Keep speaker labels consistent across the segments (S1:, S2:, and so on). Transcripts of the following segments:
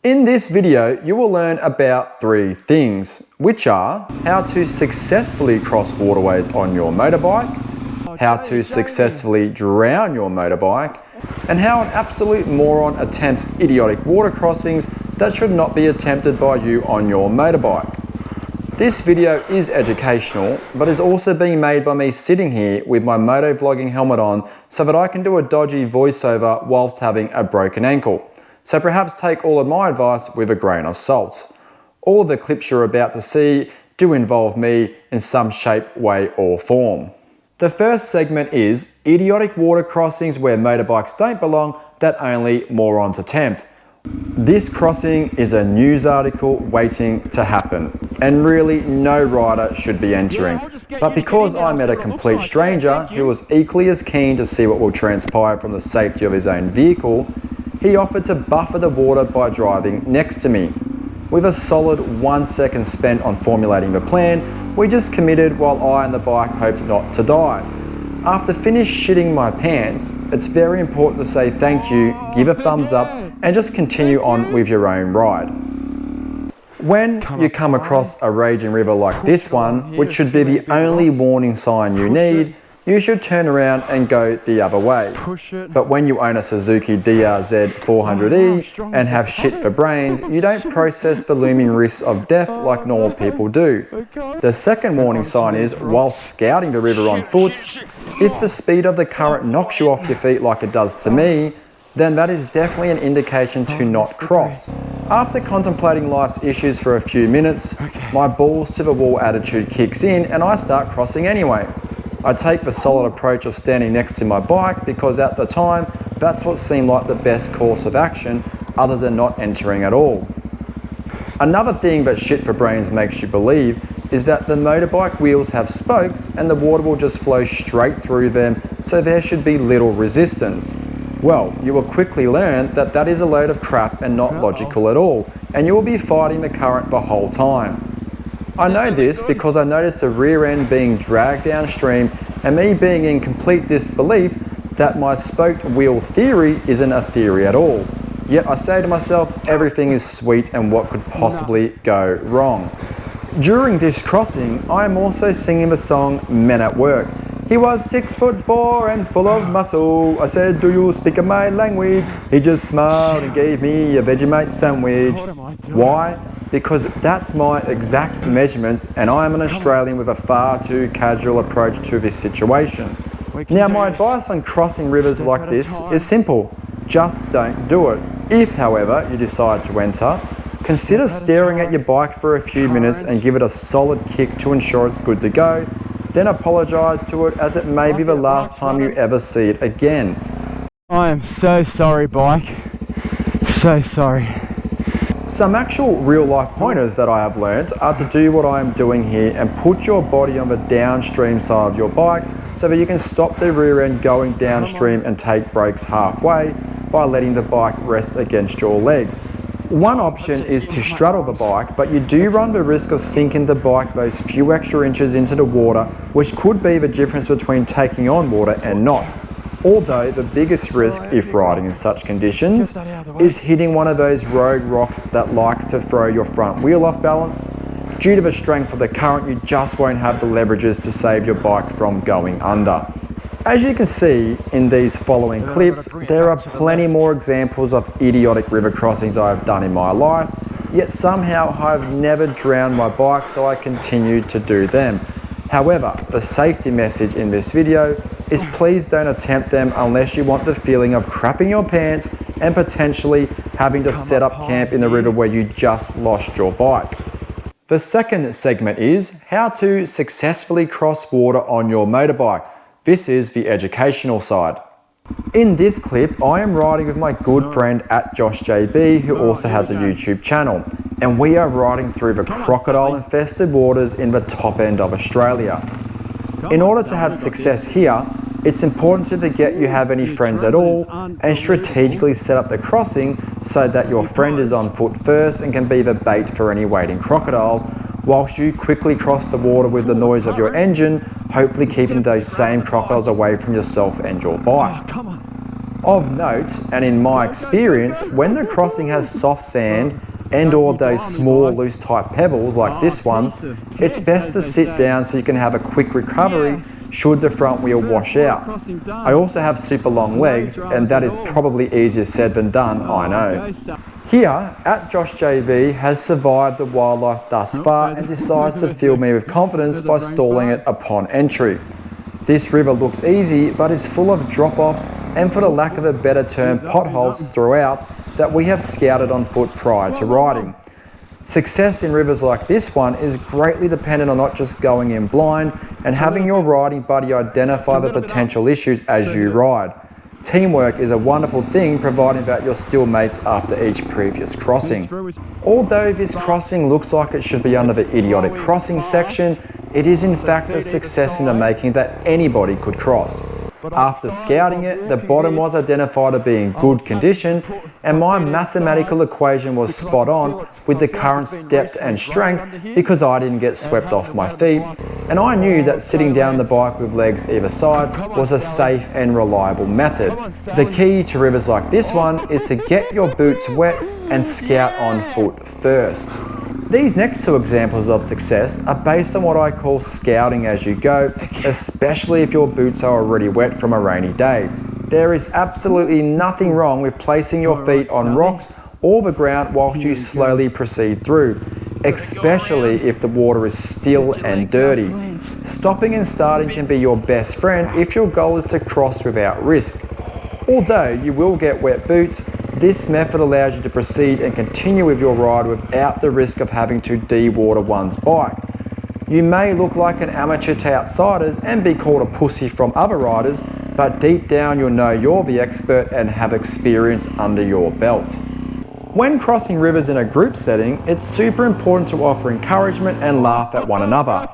S1: In this video, you will learn about 3 things, which are how to successfully cross waterways on your motorbike, how to successfully drown your motorbike, and how an absolute moron attempts idiotic water crossings that should not be attempted by you on your motorbike. This video is educational, but is also being made by me sitting here with my moto vlogging helmet on so that I can do a dodgy voiceover whilst having a broken ankle. So perhaps take all of my advice with a grain of salt. All of the clips you're about to see do involve me in some shape, way or form. The first segment is idiotic water crossings where motorbikes don't belong that only morons attempt. This crossing is a news article waiting to happen, and really no rider should be entering. But because I met a complete stranger who was equally as keen to see what will transpire from the safety of his own vehicle, he offered to buffer the water by driving next to me. With a solid 1 second spent on formulating the plan, we just committed while I and the bike hoped not to die. After finished shitting my pants, it's very important to say thank you, give a thumbs up, and just continue on with your own ride. When you come across a raging river like this one, which should be the only warning sign you need, you should turn around and go the other way. But when you own a Suzuki DRZ 400e and have shit for brains, you don't process the looming risks of death like normal people do. The second warning sign is, while scouting the river on foot, if the speed of the current knocks you off your feet like it does to me, then that is definitely an indication to not cross. After contemplating life's issues for a few minutes, my balls to the wall attitude kicks in and I start crossing anyway. I take the solid approach of standing next to my bike because at the time, that's what seemed like the best course of action other than not entering at all. Another thing that shit for brains makes you believe is that the motorbike wheels have spokes and the water will just flow straight through them, so there should be little resistance. Well, you will quickly learn that that is a load of crap and not logical at all, and you will be fighting the current the whole time. I know this because I noticed the rear end being dragged downstream and me being in complete disbelief that my spoked wheel theory isn't a theory at all. Yet I say to myself, everything is sweet and what could possibly go wrong. During this crossing, I am also singing the song Men at Work. He was 6'4" and full of muscle. I said, do you speak my language? He just smiled and gave me a Vegemite sandwich. Why? Because that's my exact measurements and I am an Australian with a far too casual approach to this situation. Now my advice on crossing rivers like this is simple. Just don't do it. If, however, you decide to enter, consider staring at your bike for a few minutes and give it a solid kick to ensure it's good to go. Then apologise to it as it may be the last time you ever see it again.
S2: I am so sorry, bike. So sorry.
S1: Some actual real life pointers that I have learnt are to do what I am doing here and put your body on the downstream side of your bike so that you can stop the rear end going downstream and take brakes halfway by letting the bike rest against your leg. One option is to straddle the bike, but you do run the risk of sinking the bike those few extra inches into the water, which could be the difference between taking on water and not. Although the biggest risk, if riding in such conditions, is hitting one of those rogue rocks that likes to throw your front wheel off balance. Due to the strength of the current, you just won't have the leverages to save your bike from going under. As you can see in these following clips, there are plenty more examples of idiotic river crossings I have done in my life, yet somehow I've never drowned my bike, so I continue to do them. However, the safety message in this video is please don't attempt them unless you want the feeling of crapping your pants and potentially having to set up camp in the river where you just lost your bike. The second segment is how to successfully cross water on your motorbike. This is the educational side. In this clip, I am riding with my good friend @JoshJB, who also has a YouTube channel, and we are riding through the crocodile-infested waters in the top end of Australia. In order to have success here, it's important to forget you have any friends at all and strategically set up the crossing so that your friend is on foot first and can be the bait for any waiting crocodiles, whilst you quickly cross the water with the noise of your engine, hopefully keeping those same crocodiles away from yourself and your bike. Of note, and in my experience, when the crossing has soft sand and or those small loose type pebbles like this one, it's best to sit down so you can have a quick recovery should the front wheel wash out. I also have super long legs, and that is probably easier said than done, I know. Here, at Josh JB has survived the wildlife thus far and decides to fill me with confidence by stalling it upon entry. This river looks easy but is full of drop-offs and, for the lack of a better term, potholes throughout that we have scouted on foot prior to riding. Success in rivers like this one is greatly dependent on not just going in blind and having your riding buddy identify the potential issues as you ride. Teamwork is a wonderful thing, providing that you're still mates after each previous crossing. Although this crossing looks like it should be under the idiotic crossing section, it is in fact a success in the making that anybody could cross. After scouting it, the bottom was identified as being good condition, and my mathematical equation was spot on with the current's depth and strength because I didn't get swept off my feet, and I knew that sitting down the bike with legs either side was a safe and reliable method. The key to rivers like this one is to get your boots wet and scout on foot first. These next two examples of success are based on what I call scouting as you go, especially if your boots are already wet from a rainy day. There is absolutely nothing wrong with placing your feet on rocks or the ground whilst you slowly proceed through, especially if the water is still and dirty. Stopping and starting can be your best friend if your goal is to cross without risk. Although you will get wet boots, this method allows you to proceed and continue with your ride without the risk of having to de-water one's bike. You may look like an amateur to outsiders and be called a pussy from other riders, but deep down you'll know you're the expert and have experience under your belt. When crossing rivers in a group setting, it's super important to offer encouragement and laugh at one another.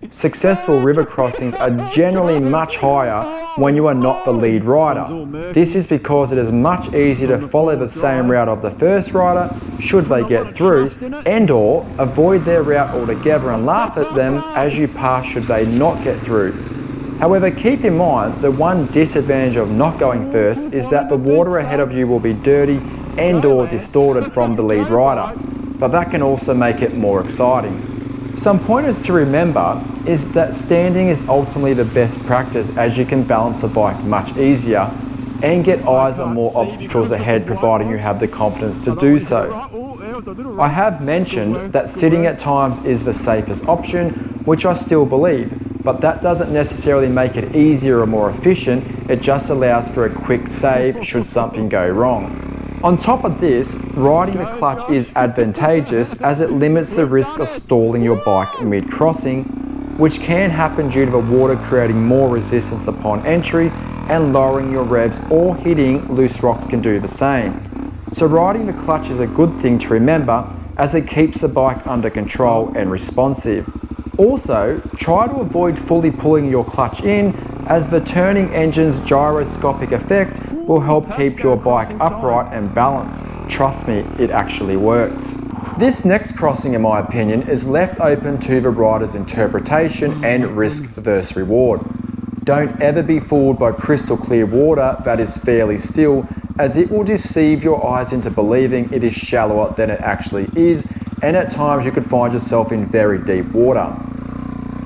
S1: Successful river crossings are generally much higher when you are not the lead rider. This is because it is much easier to follow the same route of the first rider should they get through, and or avoid their route altogether and laugh at them as you pass should they not get through. However, keep in mind the one disadvantage of not going first is that the water ahead of you will be dirty and or distorted from the lead rider, but that can also make it more exciting. Some pointers to remember is that standing is ultimately the best practice, as you can balance the bike much easier and get eyes on more obstacles ahead, providing you have the confidence to do so. I have mentioned that sitting at times is the safest option, which I still believe, but that doesn't necessarily make it easier or more efficient. It just allows for a quick save should something go wrong. On top of this, riding the clutch is advantageous as it limits the risk of stalling your bike mid-crossing, which can happen due to the water creating more resistance upon entry, and lowering your revs or hitting loose rocks can do the same. So riding the clutch is a good thing to remember as it keeps the bike under control and responsive. Also, try to avoid fully pulling your clutch in, as the turning engine's gyroscopic effect will help keep your bike upright and balanced. Trust me, it actually works. This next crossing, in my opinion, is left open to the rider's interpretation and risk versus reward. Don't ever be fooled by crystal clear water that is fairly still, as it will deceive your eyes into believing it is shallower than it actually is, and at times you could find yourself in very deep water.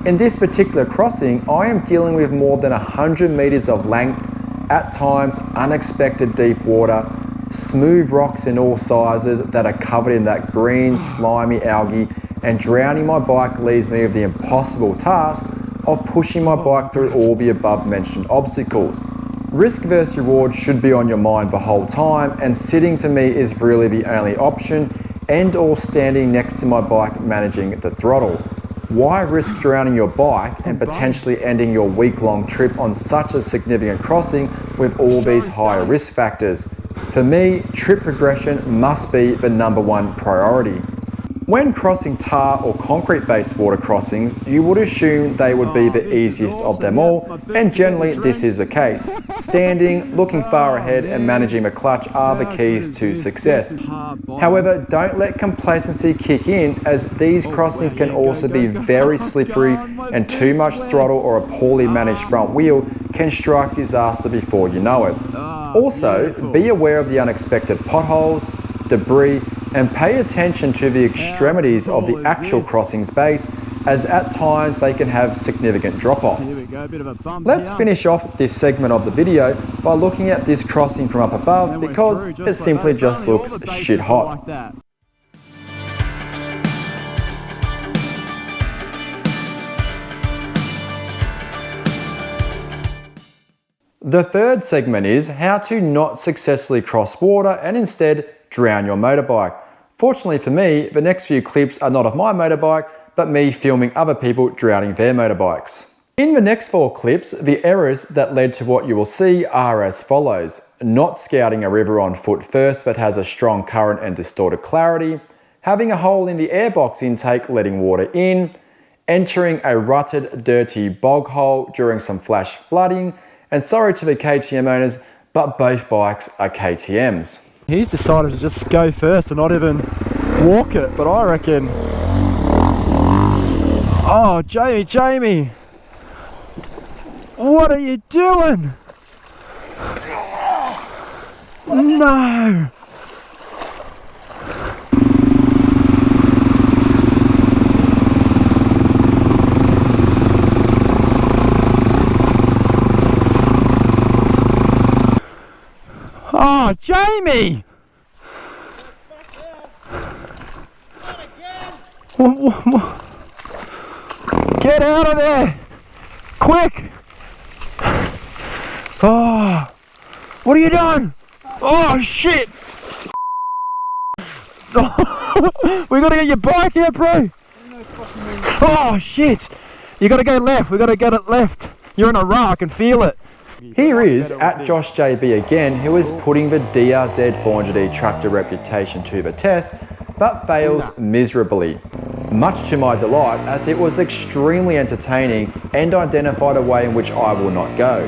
S1: In this particular crossing, I am dealing with more than 100 meters of length, at times unexpected deep water, smooth rocks in all sizes that are covered in that green slimy algae, and drowning my bike leaves me with the impossible task of pushing my bike through all the above mentioned obstacles. Risk versus reward should be on your mind the whole time, and sitting for me is really the only option, and or standing next to my bike managing the throttle. Why risk drowning your bike and potentially ending your week-long trip on such a significant crossing with all these higher risk factors? For me, trip progression must be the #1 priority. When crossing tar or concrete-based water crossings, you would assume they would be the easiest of them all, and generally this is the case. Standing, looking far ahead, and managing the clutch are the keys to success. However, don't let complacency kick in, as these crossings can also be very slippery, and too much throttle or a poorly managed front wheel can strike disaster before you know it. Also, be aware of the unexpected potholes, debris, and pay attention to the extremities of the actual crossing space, as at times they can have significant drop-offs.
S2: Here we go, a bit of a bump
S1: Let's
S2: here.
S1: finish off this segment of the video by looking at this crossing from up above,
S2: Then we're
S1: because
S2: through
S1: it
S2: just like
S1: simply
S2: that.
S1: just
S2: Only all
S1: looks
S2: the bases
S1: shit
S2: are
S1: hot.
S2: like that.
S1: The third segment is how to not successfully cross water and instead drown your motorbike. Fortunately for me, the next few clips are not of my motorbike, but me filming other people drowning their motorbikes. In the next 4 clips, the errors that led to what you will see are as follows: not scouting a river on foot first that has a strong current and distorted clarity, having a hole in the airbox intake letting water in, entering a rutted, dirty bog hole during some flash flooding, and sorry to the KTM owners, but both bikes are KTMs.
S2: He's decided to just go first and not even walk it, but I reckon... Oh, Jamie! What are you doing? No! Oh, Jamie! Get out of there! Quick! Oh, what are you doing? Oh shit! We gotta get your bike out, bro! Oh shit! You gotta go left, we gotta get it left. You're in a row, I can feel it.
S1: Here is at Josh JB again, who is putting the DRZ 400E tractor reputation to the test, but fails miserably. Much to my delight, as it was extremely entertaining and identified a way in which I will not go.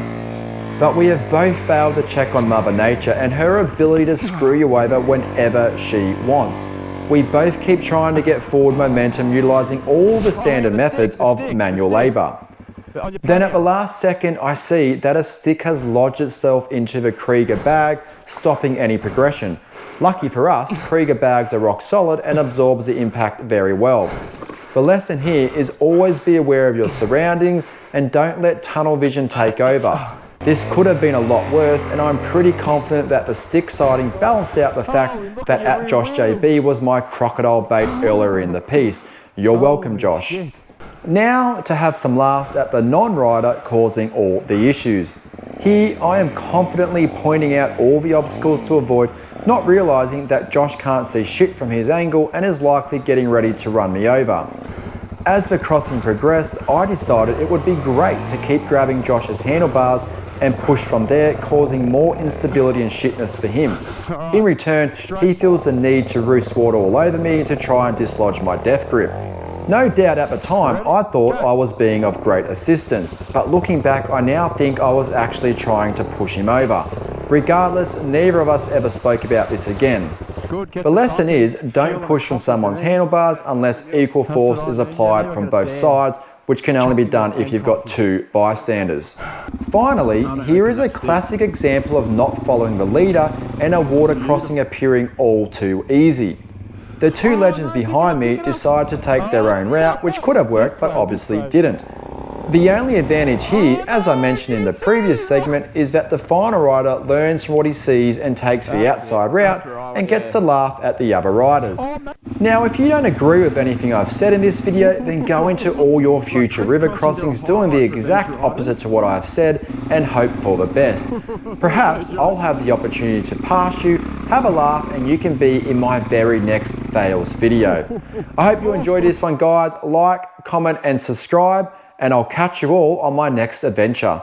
S1: But we have both failed to check on Mother Nature and her ability to screw you over whenever she wants. We both keep trying to get forward momentum utilising all the standard methods of manual labour. Then at the last second, I see that a stick has lodged itself into the Krieger bag, stopping any progression. Lucky for us, Krieger bags are rock solid and absorbs the impact very well. The lesson here is always be aware of your surroundings and don't let tunnel vision take over. This could have been a lot worse, and I'm pretty confident that the stick sighting balanced out the fact that at Josh JB was my crocodile bait earlier in the piece. You're welcome, Josh. Now to have some laughs at the non-rider causing all the issues. Here I am confidently pointing out all the obstacles to avoid, not realising that Josh can't see shit from his angle and is likely getting ready to run me over. As the crossing progressed, I decided it would be great to keep grabbing Josh's handlebars and push from there, causing more instability and shitness for him. In return, he feels the need to roost water all over me to try and dislodge my death grip. No doubt at the time I thought I was being of great assistance, but looking back I now think I was actually trying to push him over. Regardless, neither of us ever spoke about this again. The lesson is, don't push from someone's handlebars unless equal force is applied from both sides, which can only be done if you've got 2 bystanders. Finally, here is a classic example of not following the leader and a water crossing appearing all too easy. The 2 legends behind me decided to take their own route, which could have worked but obviously didn't. The only advantage here, as I mentioned in the previous segment, is that the final rider learns from what he sees and takes the outside route and gets to laugh at the other riders. Now, if you don't agree with anything I've said in this video, then go into all your future river crossings doing the exact opposite to what I've said and hope for the best. Perhaps I'll have the opportunity to pass you, have a laugh, and you can be in my very next fails video. I hope you enjoyed this one, guys. Like, comment, and subscribe, and I'll catch you all on my next adventure.